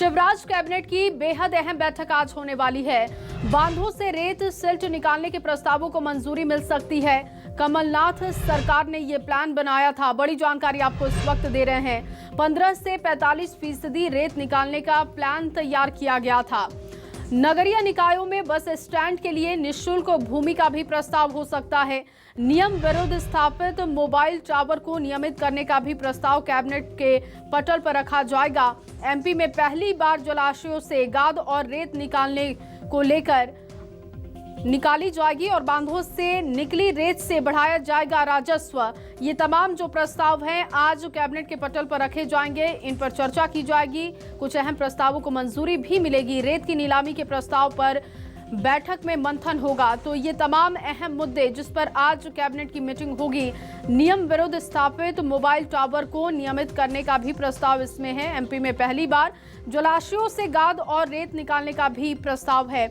Shivraj cabinet की बेहद अहम बैठक आज होने वाली है। बांधों से रेत सिल्ट निकालने के प्रस्तावों को मंजूरी मिल सकती है। कमलनाथ सरकार ने ये प्लान बनाया था। बड़ी जानकारी आपको इस वक्त दे रहे हैं। 15 से 45% रेत निकालने का प्लान तैयार किया गया था। नगरीय निकायों में बस स्टैंड के लिए निःशुल्क भूमि का भी प्रस्ताव हो सकता है। नियम विरुद्ध स्थापित मोबाइल टावर को नियमित करने का भी प्रस्ताव कैबिनेट के पटल पर रखा जाएगा। एमपी में पहली बार जलाशयों से गाद और रेत निकालने को लेकर निकाली जाएगी और बांधों से निकली रेत से बढ़ाया जाएगा राजस्व। ये तमाम जो प्रस्ताव हैं आज कैबिनेट के पटल पर रखे जाएंगे, इन पर चर्चा की जाएगी। कुछ अहम प्रस्तावों को मंजूरी भी मिलेगी। रेत की नीलामी के प्रस्ताव पर बैठक में मंथन होगा। तो ये तमाम अहम मुद्दे जिस पर आज कैबिनेट की मीटिंग होगी। नियम विरुद्ध स्थापित मोबाइल टावर को नियमित करने का भी प्रस्ताव इसमें है। एमपी में पहली बार जलाशयों से गाद और रेत निकालने का भी प्रस्ताव है।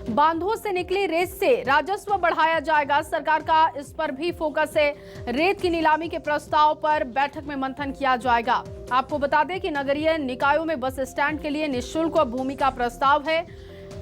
बांधों से निकली रेत से राजस्व बढ़ाया जाएगा। सरकार का इस पर भी फोकस है। रेत की नीलामी के प्रस्ताव पर बैठक में मंथन किया जाएगा। आपको बता दें कि नगरीय निकायों में बस स्टैंड के लिए निःशुल्क भूमि का प्रस्ताव है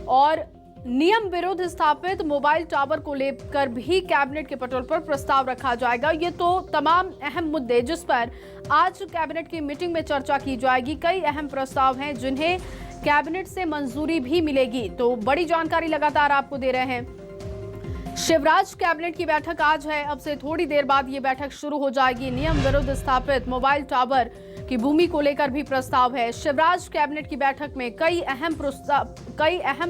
और नियम विरुद्ध स्थापित मोबाइल टावर को लेकर भी कैबिनेट के पटल पर प्रस्ताव रखा जाएगा। ये तो तमाम अहम मुद्दे जिस पर आज कैबिनेट की मीटिंग में चर्चा की जाएगी। कई अहम प्रस्ताव हैं जिन्हें कैबिनेट से मंजूरी भी मिलेगी। तो बड़ी जानकारी लगातार आपको दे रहे हैं। शिवराज कैबिनेट की बैठक आज है। अब से थोड़ी देर बाद ये बैठक शुरू हो जाएगी। नियम विरुद्ध स्थापित मोबाइल टावर की भूमि को लेकर भी प्रस्ताव है। शिवराज कैबिनेट की बैठक में कई अहम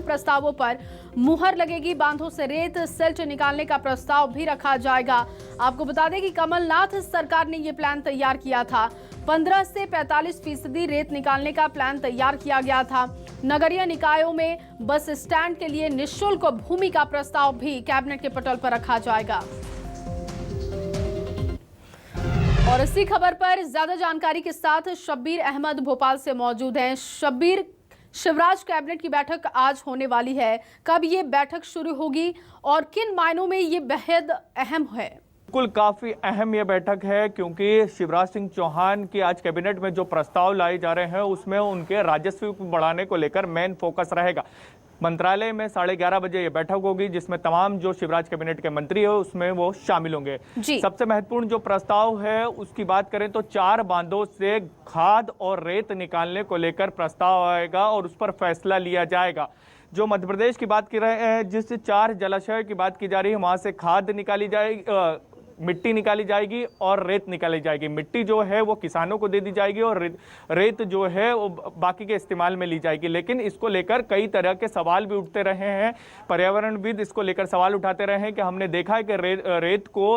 प्रस्तावों पर मुहर लगेगी। बांधों से रेत सिल्ट निकालने का प्रस्ताव भी रखा जाएगा। आपको बता दें कि कमलनाथ सरकार ने ये प्लान तैयार किया था। 15 से 45% रेत निकालने का प्लान तैयार किया गया था। नगरीय निकायों में बस स्टैंड के लिए निःशुल्क भूमि का प्रस्ताव भी कैबिनेट के पटल पर रखा जाएगा। और इसी खबर पर ज्यादा जानकारी के साथ शब्बीर अहमद भोपाल से मौजूद हैं। शब्बीर, शिवराज कैबिनेट की बैठक आज होने वाली है। कब ये बैठक शुरू होगी और किन मायनों में ये बेहद अहम है? बिल्कुल, काफी अहम ये बैठक है क्योंकि शिवराज सिंह चौहान की आज कैबिनेट में जो प्रस्ताव लाए जा रहे हैं उसमें उनके राजस्व को बढ़ाने को लेकर मेन फोकस रहेगा। मंत्रालय में 11:30 बजे ये बैठक होगी जिसमें तमाम जो शिवराज कैबिनेट के मंत्री है उसमें वो शामिल होंगे। सबसे महत्वपूर्ण जो प्रस्ताव है उसकी बात करें तो 4 बांधों से खाद और रेत निकालने को लेकर प्रस्ताव आएगा और उस पर फैसला लिया जाएगा। जो मध्य प्रदेश की बात कर रहे हैं, जिस 4 जलाशय की बात की जा रही है वहां से खाद निकाली जाएगी, मिट्टी निकाली जाएगी और रेत निकाली जाएगी। मिट्टी जो है वो किसानों को दे दी जाएगी और रेत जो है वो बाकी के इस्तेमाल में ली जाएगी। लेकिन इसको लेकर कई तरह के सवाल भी उठते रहे हैं। पर्यावरणविद इसको लेकर सवाल उठाते रहे हैं कि हमने देखा है कि रेत को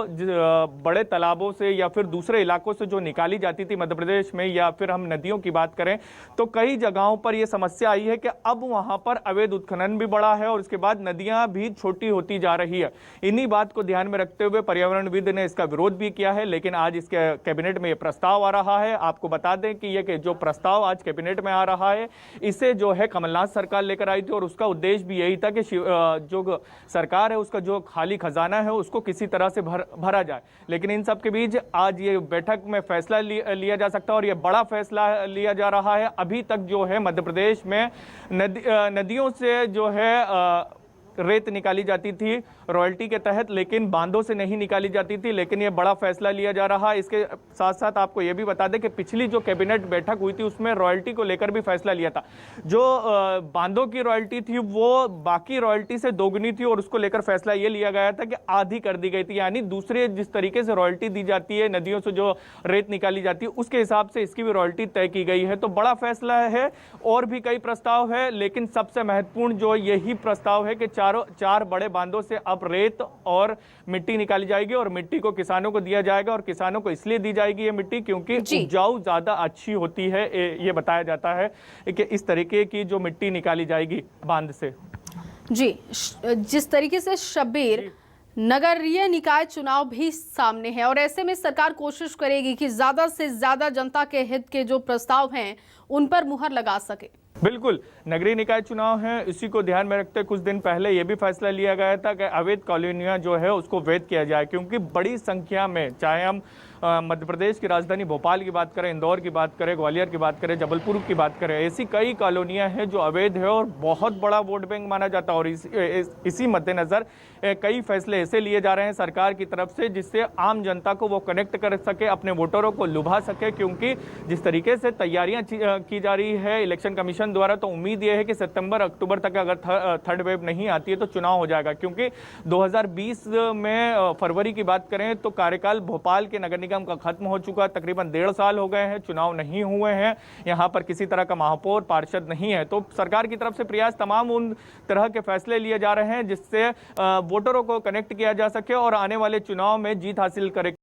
बड़े तालाबों से या फिर दूसरे इलाकों से जो निकाली जाती थी मध्य प्रदेश में, या फिर हम नदियों की बात करें तो कई जगहों पर यह समस्या आई है कि अब वहां पर अवैध उत्खनन भी बढ़ा है और उसके बाद नदियां भी छोटी होती जा रही है। इन्हीं बात को ध्यान में रखते हुए पर्यावरणविद ने इसका विरोध भी किया है। लेकिन आज इसके कैबिनेट में यह प्रस्ताव आ रहा है। आपको बता दें कि ये जो प्रस्ताव आज कैबिनेट में आ रहा है इसे जो है कमलनाथ सरकार लेकर आई थी और उसका उद्देश्य भी यही था कि जो सरकार है उसका जो खाली खजाना है उसको किसी तरह से भरा जाए। लेकिन इन सब के बीच आज ये बैठक में फैसला लिया जा सकता है और ये बड़ा फैसला लिया जा रहा है। अभी तक जो है मध्य प्रदेश में नदियों से जो है रेत निकाली जाती थी रॉयल्टी के तहत, लेकिन बांधों से नहीं निकाली जाती थी। लेकिन ये बड़ा फैसला लिया जा रहा है। इसके साथ साथ आपको ये भी बता दें कि पिछली जो कैबिनेट बैठक हुई थी उसमें रॉयल्टी को लेकर भी फैसला लिया था। जो बांधों की रॉयल्टी थी वो बाकी रॉयल्टी से दोगुनी थी और उसको लेकर फैसला ये लिया गया था कि आधी कर दी गई थी। यानी दूसरे जिस तरीके से रॉयल्टी दी जाती है नदियों से जो रेत निकाली जाती है उसके हिसाब से इसकी भी रॉयल्टी तय की गई है। तो बड़ा फैसला है। और भी कई प्रस्ताव है लेकिन सबसे महत्वपूर्ण जो यही प्रस्ताव है कि 4 बड़े बांधों से अब रेत और मिट्टी निकाली जाएगी और मिट्टी को किसानों को दिया जाएगा। और किसानों को इसलिए दी जाएगी ये मिट्टी क्योंकि उपजाऊ ज्यादा अच्छी होती है। ये बताया जाता है कि इस तरीके की जो मिट्टी निकाली जाएगी बांध से। जी, जिस तरीके से शब्बीर, नगरीय निकाय चुनाव भी सामने है और ऐसे में सरकार कोशिश करेगी कि ज्यादा से ज्यादा जनता के हित के जो प्रस्ताव हैं उन पर मुहर लगा सके। बिल्कुल, नगरीय निकाय चुनाव है, इसी को ध्यान में रखते कुछ दिन पहले यह भी फैसला लिया गया था कि अवैध कॉलोनियां जो है उसको वैध किया जाए क्योंकि बड़ी संख्या में चाहे हम मध्य प्रदेश की राजधानी भोपाल की बात करें, इंदौर की बात करें, ग्वालियर की बात करें, जबलपुर की बात करें, ऐसी कई कॉलोनियां हैं जो अवैध है और बहुत बड़ा वोट बैंक माना जाता है। और इसी मद्देनजर कई फैसले ऐसे लिए जा रहे हैं सरकार की तरफ से जिससे आम जनता को वो कनेक्ट कर सके, अपने वोटरों को लुभा सके, क्योंकि जिस तरीके से तैयारियां की जा रही है इलेक्शन कमीशन द्वारा, तो उम्मीद ये है कि सितंबर अक्टूबर तक अगर थर्ड वेव नहीं आती है तो चुनाव हो जाएगा। क्योंकि 2020 में फरवरी की बात करें तो कार्यकाल भोपाल के नगर निगम का खत्म हो चुका, तकरीबन 1.5 साल हो गए हैं, चुनाव नहीं हुए हैं, यहाँ पर किसी तरह का महापौर पार्षद नहीं है। तो सरकार की तरफ से प्रयास तमाम उन तरह के फैसले लिए जा रहे हैं जिससे वोटरों को कनेक्ट किया जा सके और आने वाले चुनाव में जीत हासिल करे।